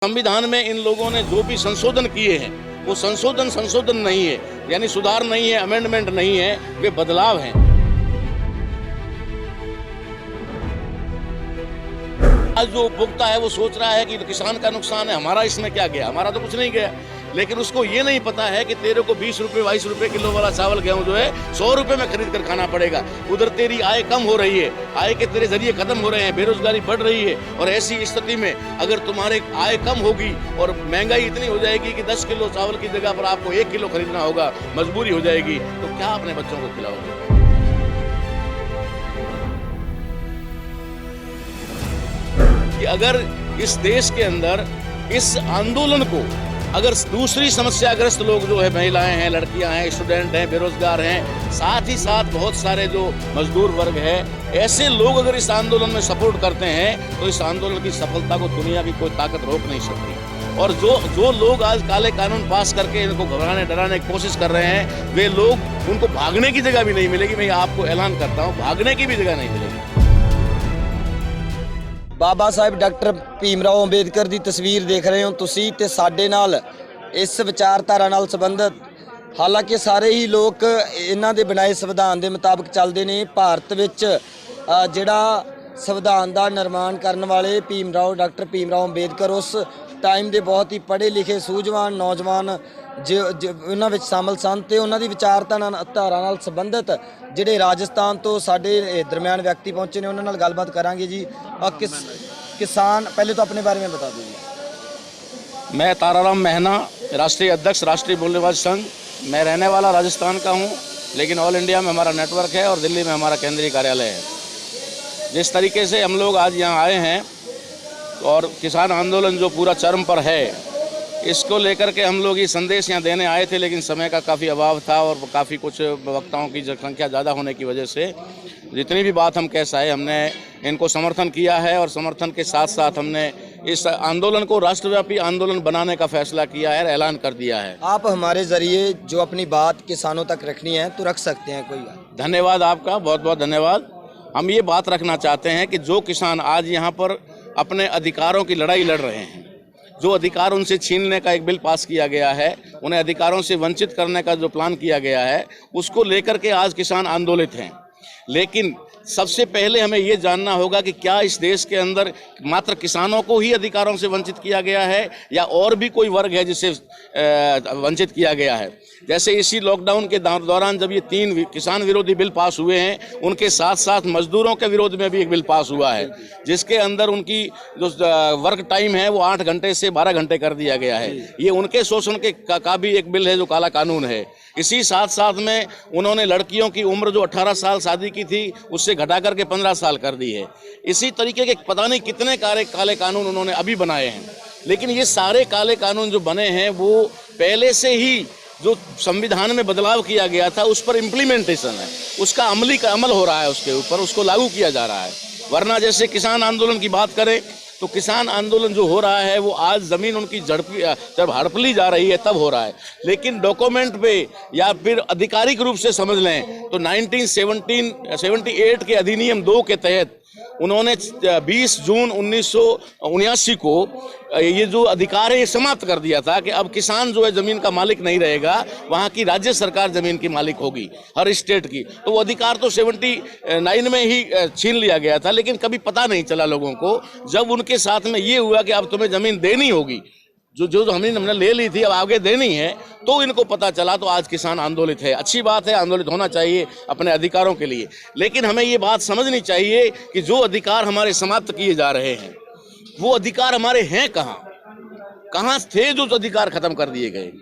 संविधान में इन लोगों ने जो भी संशोधन किए हैं वो संशोधन नहीं है, यानी सुधार नहीं है, अमेंडमेंट नहीं है, वे बदलाव हैं। आज जो उपभोक्ता है वो सोच रहा है कि किसान का नुकसान है, हमारा इसमें क्या गया, हमारा तो कुछ नहीं गया। लेकिन उसको ये नहीं पता है कि तेरे को 20 रुपये 22 रुपये किलो वाला चावल गेहूं जो है 100 रुपये में खरीद कर खाना पड़ेगा। उधर तेरी आय कम हो रही है, आय के तेरे जरिए खत्म हो रहे हैं, बेरोजगारी बढ़ रही है। और ऐसी स्थिति में अगर तुम्हारे आय कम होगी और महंगाई इतनी हो जाएगी कि 10 किलो चावल की जगह पर आपको 1 किलो खरीदना होगा, मजबूरी हो जाएगी, तो क्या अपने बच्चों को खिलाओगे? कि अगर इस देश के अंदर इस आंदोलन को अगर दूसरी समस्याग्रस्त लोग जो है, महिलाएं हैं, लड़कियां हैं, स्टूडेंट हैं, बेरोजगार हैं, साथ ही साथ बहुत सारे जो मजदूर वर्ग है, ऐसे लोग अगर इस आंदोलन में सपोर्ट करते हैं तो इस आंदोलन की सफलता को दुनिया की कोई ताकत रोक नहीं सकती। और जो लोग आज काले कानून पास करके इनको घबराने डराने की कोशिश कर रहे हैं, वे लोग, उनको भागने की जगह भी नहीं मिलेगी। मैं आपको ऐलान करता हूँ, भागने की भी जगह नहीं मिलेगी। बाबा साहब डॉक्टर भीमराव अंबेडकर की तस्वीर देख रहे हो तुसी ते साडे नाल इस विचारधारा नाल संबंधित, हालांकि सारे ही लोग इन्हां दे बनाए संविधान के मुताबिक चलते हैं। भारत विच जिहड़ा संविधान का निर्माण करने वाले डॉक्टर भीमराव अंबेडकर उस टाइम के बहुत ही पढ़े लिखे सूझवान नौजवान उन्हां विच शामिल सन ते उन्हां दी विचारधारा नाल संबंधित जिहड़े राजस्थान तो साडे दरम्यान व्यक्ति पहुंचे ने, उन्हां नाल गलबात करांगे जी। किसान, पहले तो अपने बारे में बता दीजिए। मैं ताराराम महना, राष्ट्रीय अध्यक्ष राष्ट्रीय बोलनेवाज संघ। मैं रहने वाला राजस्थान का हूं, लेकिन ऑल इंडिया में हमारा नेटवर्क है और दिल्ली में हमारा केंद्रीय कार्यालय है। जिस तरीके से हम लोग आज यहाँ आए हैं और किसान आंदोलन जो पूरा चरम पर है, इसको लेकर के हम लोग ये संदेश यहाँ देने आए थे, लेकिन समय का काफ़ी अभाव था और काफ़ी कुछ वक्ताओं की संख्या ज़्यादा होने की वजह से जितनी भी बात हम कह पाए, हमने इनको समर्थन किया है। और समर्थन के साथ साथ हमने इस आंदोलन को राष्ट्रव्यापी आंदोलन बनाने का फैसला किया है, ऐलान कर दिया है। आप हमारे ज़रिए जो अपनी बात किसानों तक रखनी है तो रख सकते हैं। कोई धन्यवाद आपका, बहुत बहुत धन्यवाद। हम ये बात रखना चाहते हैं कि जो किसान आज यहाँ पर अपने अधिकारों की लड़ाई लड़ रहे हैं, जो अधिकार उनसे छीनने का एक बिल पास किया गया है, उन्हें अधिकारों से वंचित करने का जो प्लान किया गया है, उसको लेकर के आज किसान आंदोलित हैं। लेकिन सबसे पहले हमें ये जानना होगा कि क्या इस देश के अंदर मात्र किसानों को ही अधिकारों से वंचित किया गया है या और भी कोई वर्ग है जिससे वंचित किया गया है। जैसे इसी लॉकडाउन के दौरान जब ये 3 किसान विरोधी बिल पास हुए हैं, उनके साथ साथ मजदूरों के विरोध में भी एक बिल पास हुआ है, जिसके अंदर उनकी जो वर्क टाइम है वो 8 घंटे से 12 घंटे कर दिया गया है। ये उनके शोषण का भी एक बिल है जो काला कानून है। इसी साथ साथ में उन्होंने लड़कियों की उम्र जो 18 साल शादी की थी उससे घटा करके 15 साल कर दी है। इसी तरीके के पता नहीं कितने काले कानून उन्होंने अभी बनाए हैं। लेकिन ये सारे काले कानून जो बने हैं वो पहले से ही जो संविधान में बदलाव किया गया था उस पर इम्प्लीमेंटेशन है, उसका अमल हो रहा है, उसके ऊपर उसको लागू किया जा रहा है। वरना जैसे किसान आंदोलन की बात करें तो किसान आंदोलन जो हो रहा है वो आज ज़मीन उनकी जब हड़प ली जा रही है तब हो रहा है। लेकिन डॉक्यूमेंट पे या फिर आधिकारिक रूप से समझ लें तो 1978 के अधिनियम 2 के तहत उन्होंने 20 जून 1979 को ये जो अधिकार है ये समाप्त कर दिया था कि अब किसान जो है ज़मीन का मालिक नहीं रहेगा, वहाँ की राज्य सरकार ज़मीन की मालिक होगी, हर स्टेट की। तो वो अधिकार तो 79 में ही छीन लिया गया था, लेकिन कभी पता नहीं चला लोगों को। जब उनके साथ में ये हुआ कि अब तुम्हें ज़मीन देनी होगी, जो हमने ले ली थी अब आगे देनी है, तो इनको पता चला। तो आज किसान आंदोलित है। अच्छी बात है, आंदोलित होना चाहिए अपने अधिकारों के लिए। लेकिन हमें ये बात समझनी चाहिए कि जो अधिकार हमारे समाप्त किए जा रहे हैं वो अधिकार हमारे हैं कहाँ थे जो अधिकार खत्म कर दिए गए।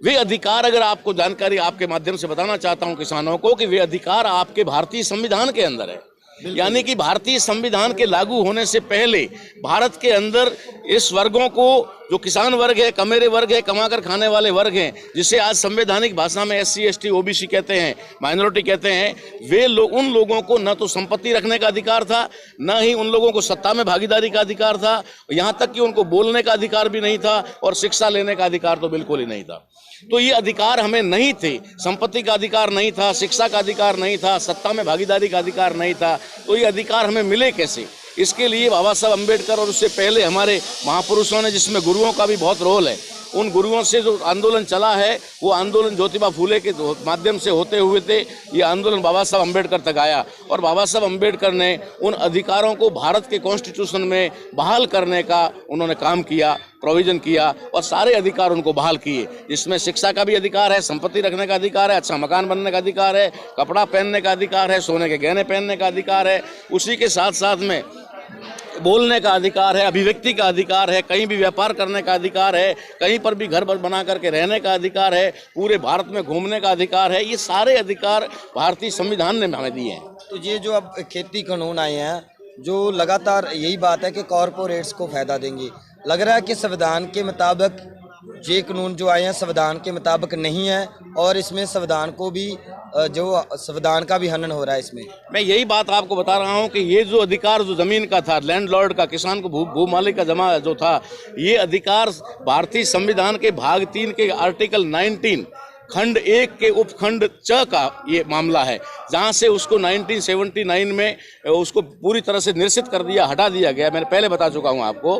वे अधिकार, अगर आपको जानकारी आपके माध्यम से बताना चाहता हूँ किसानों को, कि वे अधिकार आपके भारतीय संविधान के अंदर है। यानी कि भारतीय संविधान के लागू होने से पहले भारत के अंदर इस वर्गों को, जो किसान वर्ग है, कमेरे वर्ग है, कमाकर खाने वाले वर्ग हैं, जिसे आज संवैधानिक भाषा में SC ST OBC कहते हैं, माइनॉरिटी कहते हैं, वे लोग, उन लोगों को न तो संपत्ति रखने का अधिकार था, न ही उन लोगों को सत्ता में भागीदारी का अधिकार था, यहाँ तक कि उनको बोलने का अधिकार भी नहीं था और शिक्षा लेने का अधिकार तो बिल्कुल ही नहीं था। तो ये अधिकार हमें नहीं थे, संपत्ति का अधिकार नहीं था, शिक्षा का अधिकार नहीं था, सत्ता में भागीदारी का अधिकार नहीं था। तो ये अधिकार हमें मिले कैसे? इसके लिए बाबा साहब अम्बेडकर और उससे पहले हमारे महापुरुषों ने, जिसमें गुरुओं का भी बहुत रोल है, उन गुरुओं से जो आंदोलन चला है वो आंदोलन ज्योतिबा फूले के माध्यम से होते हुए थे ये आंदोलन बाबा साहब अम्बेडकर तक आया। और बाबा साहब अम्बेडकर ने उन अधिकारों को भारत के कॉन्स्टिट्यूशन में बहाल करने का उन्होंने काम किया, प्रोविजन किया और सारे अधिकार उनको बहाल किए, जिसमें शिक्षा का भी अधिकार है, संपत्ति रखने का अधिकार है, अच्छा मकान बनने का अधिकार है, कपड़ा पहनने का अधिकार है, सोने के गहने पहनने का अधिकार है, उसी के साथ साथ में बोलने का अधिकार है, अभिव्यक्ति का अधिकार है, कहीं भी व्यापार करने का अधिकार है, कहीं पर भी घर बना करके रहने का अधिकार है, पूरे भारत में घूमने का अधिकार है। ये सारे अधिकार भारतीय संविधान ने हमें दिए हैं। तो ये जो अब खेती कानून आए हैं, जो लगातार यही बात है कि कॉरपोरेट्स को फायदा देंगे, लग रहा है कि संविधान के मुताबिक ये कानून जो आए हैं संविधान के मुताबिक नहीं है और इसमें संविधान को भी जो संविधान का भी हनन हो रहा है इसमें। मैं यही बात आपको बता रहा हूं कि ये जो अधिकार जो जमीन का था, लैंडलॉर्ड का, किसान को भू मालिक का जमा जो था, ये अधिकार भारतीय संविधान के भाग 3 के आर्टिकल 19 खंड 1 के उपखंड च का ये मामला है, जहां से उसको 1979 में उसको पूरी तरह से निरसित कर दिया, हटा दिया गया। मैंने पहले बता चुका हूं आपको।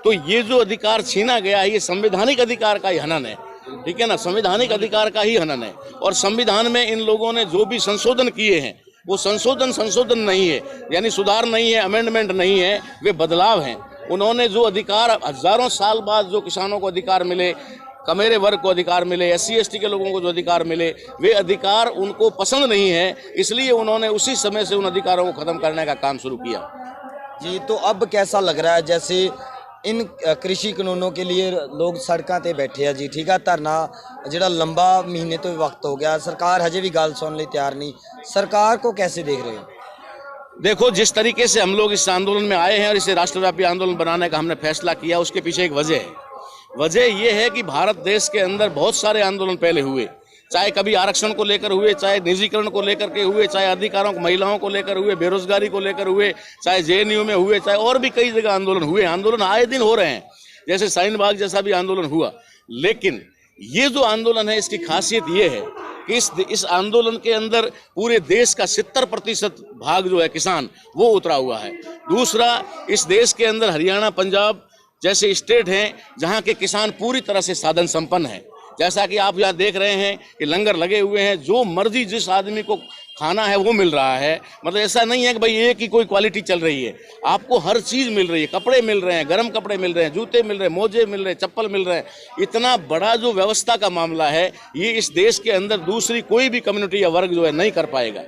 तो ये जो अधिकार छीना गया है ये संवैधानिक अधिकार का ही हनन है, ठीक है ना, संवैधानिक अधिकार का ही हनन है। और संविधान में इन लोगों ने जो भी संशोधन किए हैं वो संशोधन नहीं है, यानी सुधार नहीं है, अमेंडमेंट नहीं है, वे बदलाव हैं। उन्होंने जो अधिकार हजारों साल बाद जो किसानों को अधिकार मिले, कमेरे वर्ग को अधिकार मिले, SC ST के लोगों को जो अधिकार मिले, वे अधिकार उनको पसंद नहीं है, इसलिए उन्होंने उसी समय से उन अधिकारों को खत्म करने का काम शुरू किया। जी, तो अब कैसा लग रहा है, जैसे इन कृषि कानूनों के लिए लोग सड़कों पे बैठे हैं जी, ठीक है, धरना जिहड़ा लंबा महीने तो वक्त हो गया, सरकार हजे भी गल सुनने तैयार नहीं, सरकार को कैसे देख रहे हो? देखो, जिस तरीके से हम लोग इस आंदोलन में आए हैं और इसे राष्ट्रव्यापी आंदोलन बनाने का हमने फैसला किया, उसके पीछे एक वजह है। वजह यह है कि भारत देश के अंदर बहुत सारे आंदोलन पहले हुए, चाहे कभी आरक्षण को लेकर हुए, चाहे निजीकरण को लेकर के हुए, चाहे अधिकारों को, महिलाओं को लेकर हुए, बेरोजगारी को लेकर हुए, चाहे JNU में हुए, चाहे और भी कई जगह आंदोलन हुए। आंदोलन आए दिन हो रहे हैं, जैसे शाहीन बाग जैसा भी आंदोलन हुआ। लेकिन ये जो आंदोलन है इसकी खासियत ये है कि इस आंदोलन के अंदर पूरे देश का 70% भाग जो है किसान, वो उतरा हुआ है। दूसरा, इस देश के अंदर हरियाणा, पंजाब जैसे स्टेट हैं जहाँ के किसान पूरी तरह से साधन संपन्न हैं। जैसा कि आप यहाँ देख रहे हैं कि लंगर लगे हुए हैं, जो मर्जी जिस आदमी को खाना है वो मिल रहा है। मतलब ऐसा नहीं है कि भाई एक ही कोई क्वालिटी चल रही है, आपको हर चीज़ मिल रही है, कपड़े मिल रहे हैं, गर्म कपड़े मिल रहे हैं, जूते मिल रहे हैं, मोजे मिल रहे हैं, चप्पल मिल रहे हैं। इतना बड़ा जो व्यवस्था का मामला है ये इस देश के अंदर दूसरी कोई भी कम्युनिटी या वर्ग जो है नहीं कर पाएगा,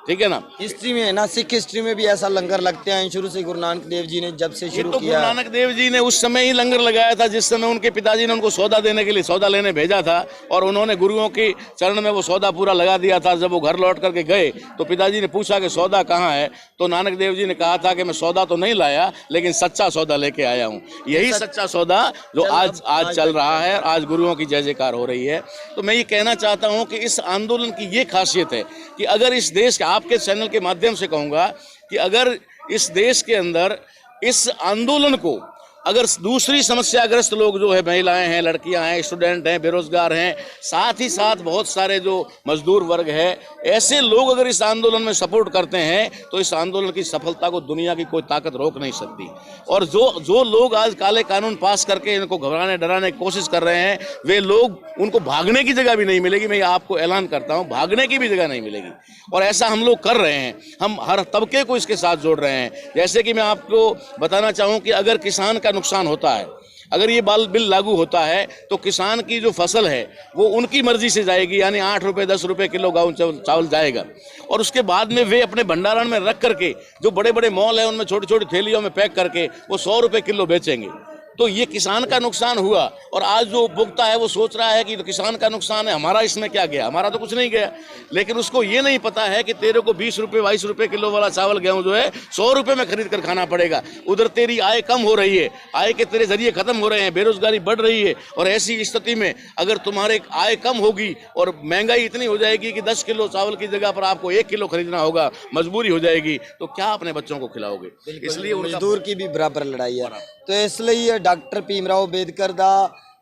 ठीक है ना। हिस्ट्री में है ना, सिख हिस्ट्री में भी ऐसा लंगर लगते हैं शुरू से, गुरु नानक देव जी ने जब से शुरू तो किया। गुरु नानक देव जी ने उस समय ही लंगर लगाया था जिस समय उनके पिताजी ने उनको सौदा देने के लिए सौदा लेने भेजा था, और उन्होंने गुरुओं के चरण में वो सौदा पूरा लगा दिया था। जब वो घर लौट करके गए तो पिताजी ने पूछा कि सौदा कहाँ है, तो नानक देव जी ने कहा था कि मैं सौदा तो नहीं लाया लेकिन सच्चा सौदा लेके आया हूँ। यही सच्चा सौदा जो आज चल रहा है, आज गुरुओं की जय जयकार हो रही है। तो मैं ये कहना चाहता हूँ कि इस आंदोलन की ये खासियत है कि अगर इस देश के, आपके चैनल के माध्यम से कहूँगा कि अगर इस देश के अंदर इस आंदोलन को अगर दूसरी समस्याग्रस्त लोग जो है, महिलाएं हैं, लड़कियां हैं, स्टूडेंट हैं, बेरोजगार हैं, साथ ही साथ बहुत सारे जो मजदूर वर्ग है, ऐसे लोग अगर इस आंदोलन में सपोर्ट करते हैं तो इस आंदोलन की सफलता को दुनिया की कोई ताकत रोक नहीं सकती। और जो लोग आज काले कानून पास करके इनको घबराने डराने की कोशिश कर रहे हैं, वे लोग, उनको भागने की जगह भी नहीं मिलेगी। मैं आपको ऐलान करता हूँ, भागने की भी जगह नहीं मिलेगी। और ऐसा हम लोग कर रहे हैं, हम हर तबके को इसके साथ जोड़ रहे हैं। जैसे कि मैं आपको बताना चाहूँ कि अगर किसान का नुकसान होता है, अगर ये बिल लागू होता है तो किसान की जो फसल है वो उनकी मर्जी से जाएगी, यानी 8 रुपये 10 रुपये किलो गेहूं चावल जाएगा। और उसके बाद में वे अपने भंडारण में रख करके, जो बड़े बड़े मॉल हैं उनमें छोटी छोटी थैलियों में पैक करके वो 100 रुपये किलो बेचेंगे। तो ये किसान का नुकसान हुआ। और आज जो उपभोक्ता है वो सोच रहा है कि तो किसान का नुकसान है, हमारा इसमें क्या गया, हमारा तो कुछ नहीं गया। लेकिन उसको ये नहीं पता है कि तेरे को 20 रुपये 22 रुपये किलो वाला चावल गेहूं जो है 100 रुपये में खरीद कर खाना पड़ेगा। उधर तेरी आय कम हो रही है, आय के तेरे जरिए खत्म हो रहे हैं, बेरोजगारी बढ़ रही है। और ऐसी स्थिति में अगर तुम्हारे आय कम होगी और महंगाई इतनी हो जाएगी कि 10 किलो चावल की जगह पर आपको 1 किलो खरीदना होगा, मजबूरी हो जाएगी, तो क्या अपने बच्चों को खिलाओगे। इसलिए मजदूर की भी बराबर लड़ाई है। तो इसलिए डॉक्टर भीमराव अंबेडकर ਦਾ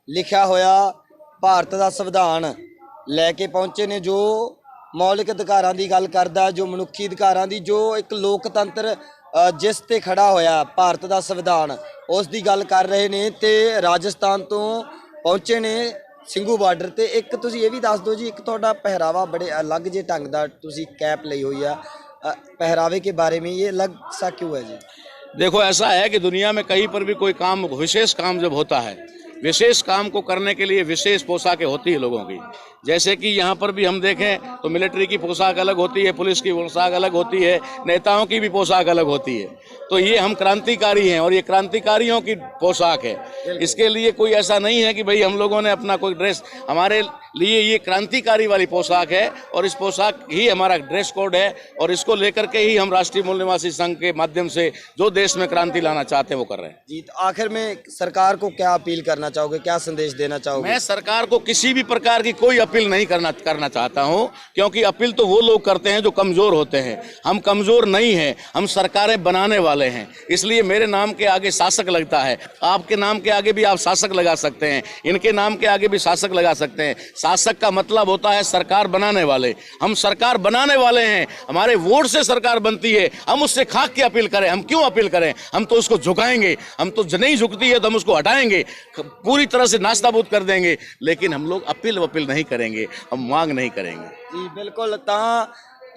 ਲਿਖਿਆ ਹੋਇਆ ਭਾਰਤ ਦਾ ਸੰਵਿਧਾਨ ਲੈ ਕੇ ਪਹੁੰਚੇ ਨੇ, ਜੋ ਮੌਲਿਕ ਅਧਿਕਾਰਾਂ ਦੀ ਗੱਲ ਕਰਦਾ, ਜੋ ਮਨੁੱਖੀ ਅਧਿਕਾਰਾਂ ਦੀ, ਜੋ ਇੱਕ ਲੋਕਤੰਤਰ ਜਿਸ ਤੇ ਖੜਾ ਹੋਇਆ ਭਾਰਤ ਦਾ ਸੰਵਿਧਾਨ, ਉਸ ਦੀ ਗੱਲ ਕਰ ਰਹੇ ਨੇ ਤੇ ਰਾਜਸਥਾਨ ਤੋਂ ਪਹੁੰਚੇ ਨੇ ਸਿੰਘੂ ਬਾਰਡਰ ਤੇ। ਇੱਕ ਤੁਸੀਂ ਇਹ ਵੀ ਦੱਸ ਦਿਓ ਜੀ, ਇੱਕ ਤੁਹਾਡਾ ਪਹਿਰਾਵਾ ਬੜੇ ਅਲੱਗ ਜੇ ਢੰਗ ਦਾ ਤੁਸੀਂ कैप ਲਈ हुई है, पहरावे के बारे में ये अलग सा क्यों है जी? देखो, ऐसा है कि दुनिया में कहीं पर भी कोई काम, विशेष काम जब होता है, विशेष काम को करने के लिए विशेष पोशाकें होती है लोगों की। जैसे कि यहाँ पर भी हम देखें तो मिलिट्री की पोशाक अलग होती है, पुलिस की पोशाक अलग होती है, नेताओं की भी पोशाक अलग होती है। तो ये हम क्रांतिकारी हैं और ये क्रांतिकारियों की पोशाक है। इसके लिए कोई ऐसा नहीं है कि भाई हम लोगों ने अपना कोई ड्रेस, हमारे लिए ये क्रांतिकारी वाली पोशाक है और इस पोशाक ही हमारा ड्रेस कोड है और इसको लेकर के ही हम राष्ट्रीय मूल निवासी संघ के माध्यम से जो देश में क्रांति लाना चाहते हैं वो कर रहे हैं जी। तो आखिर में सरकार को क्या अपील करना चाहोगे, क्या संदेश देना चाहोगे? मैं सरकार को किसी भी प्रकार की कोई अपील नहीं करना चाहता हूं, क्योंकि अपील तो वो लोग करते हैं जो कमजोर होते हैं। हम कमजोर नहीं हैं, हम सरकारें बनाने वाले हैं। इसलिए मेरे नाम के आगे शासक लगता है, आपके नाम के आगे भी आप शासक लगा सकते हैं, इनके नाम के आगे भी शासक लगा सकते हैं। शासक का मतलब होता है सरकार बनाने वाले। हम सरकार बनाने वाले हैं, हमारे वोट से सरकार बनती है। हम उससे खाक की अपील करें, हम क्यों अपील करें? हम तो उसको झुकाएंगे, हम तो नहीं झुकती है तो हम उसको हटाएंगे, पूरी तरह से नाश्ताबूद कर देंगे। लेकिन हम लोग अपील नहीं करेंगे, हम मांग नहीं करेंगे जी। बिल्कुल, ਤਾਂ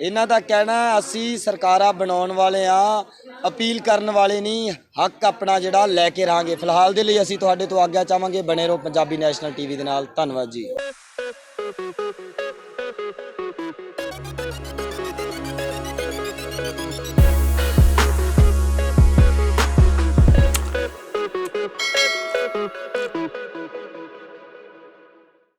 ਇਹਨਾਂ ਦਾ ਕਹਿਣਾ ਅਸੀਂ ਸਰਕਾਰਾਂ ਬਣਾਉਣ ਵਾਲੇ ਆ, ਅਪੀਲ ਕਰਨ ਵਾਲੇ ਨਹੀਂ, ਹੱਕ ਆਪਣਾ ਜਿਹੜਾ ਲੈ ਕੇ ਰਹਾਂਗੇ। ਫਿਲਹਾਲ ਦੇ ਲਈ ਅਸੀਂ ਤੁਹਾਡੇ ਤੋਂ ਆਗਿਆ ਚਾਹਾਂਗੇ। ਬਣੇ ਰਹੋ ਪੰਜਾਬੀ ਨੈਸ਼ਨਲ ਟੀਵੀ ਦੇ ਨਾਲ। ਧੰਨਵਾਦ ਜੀ।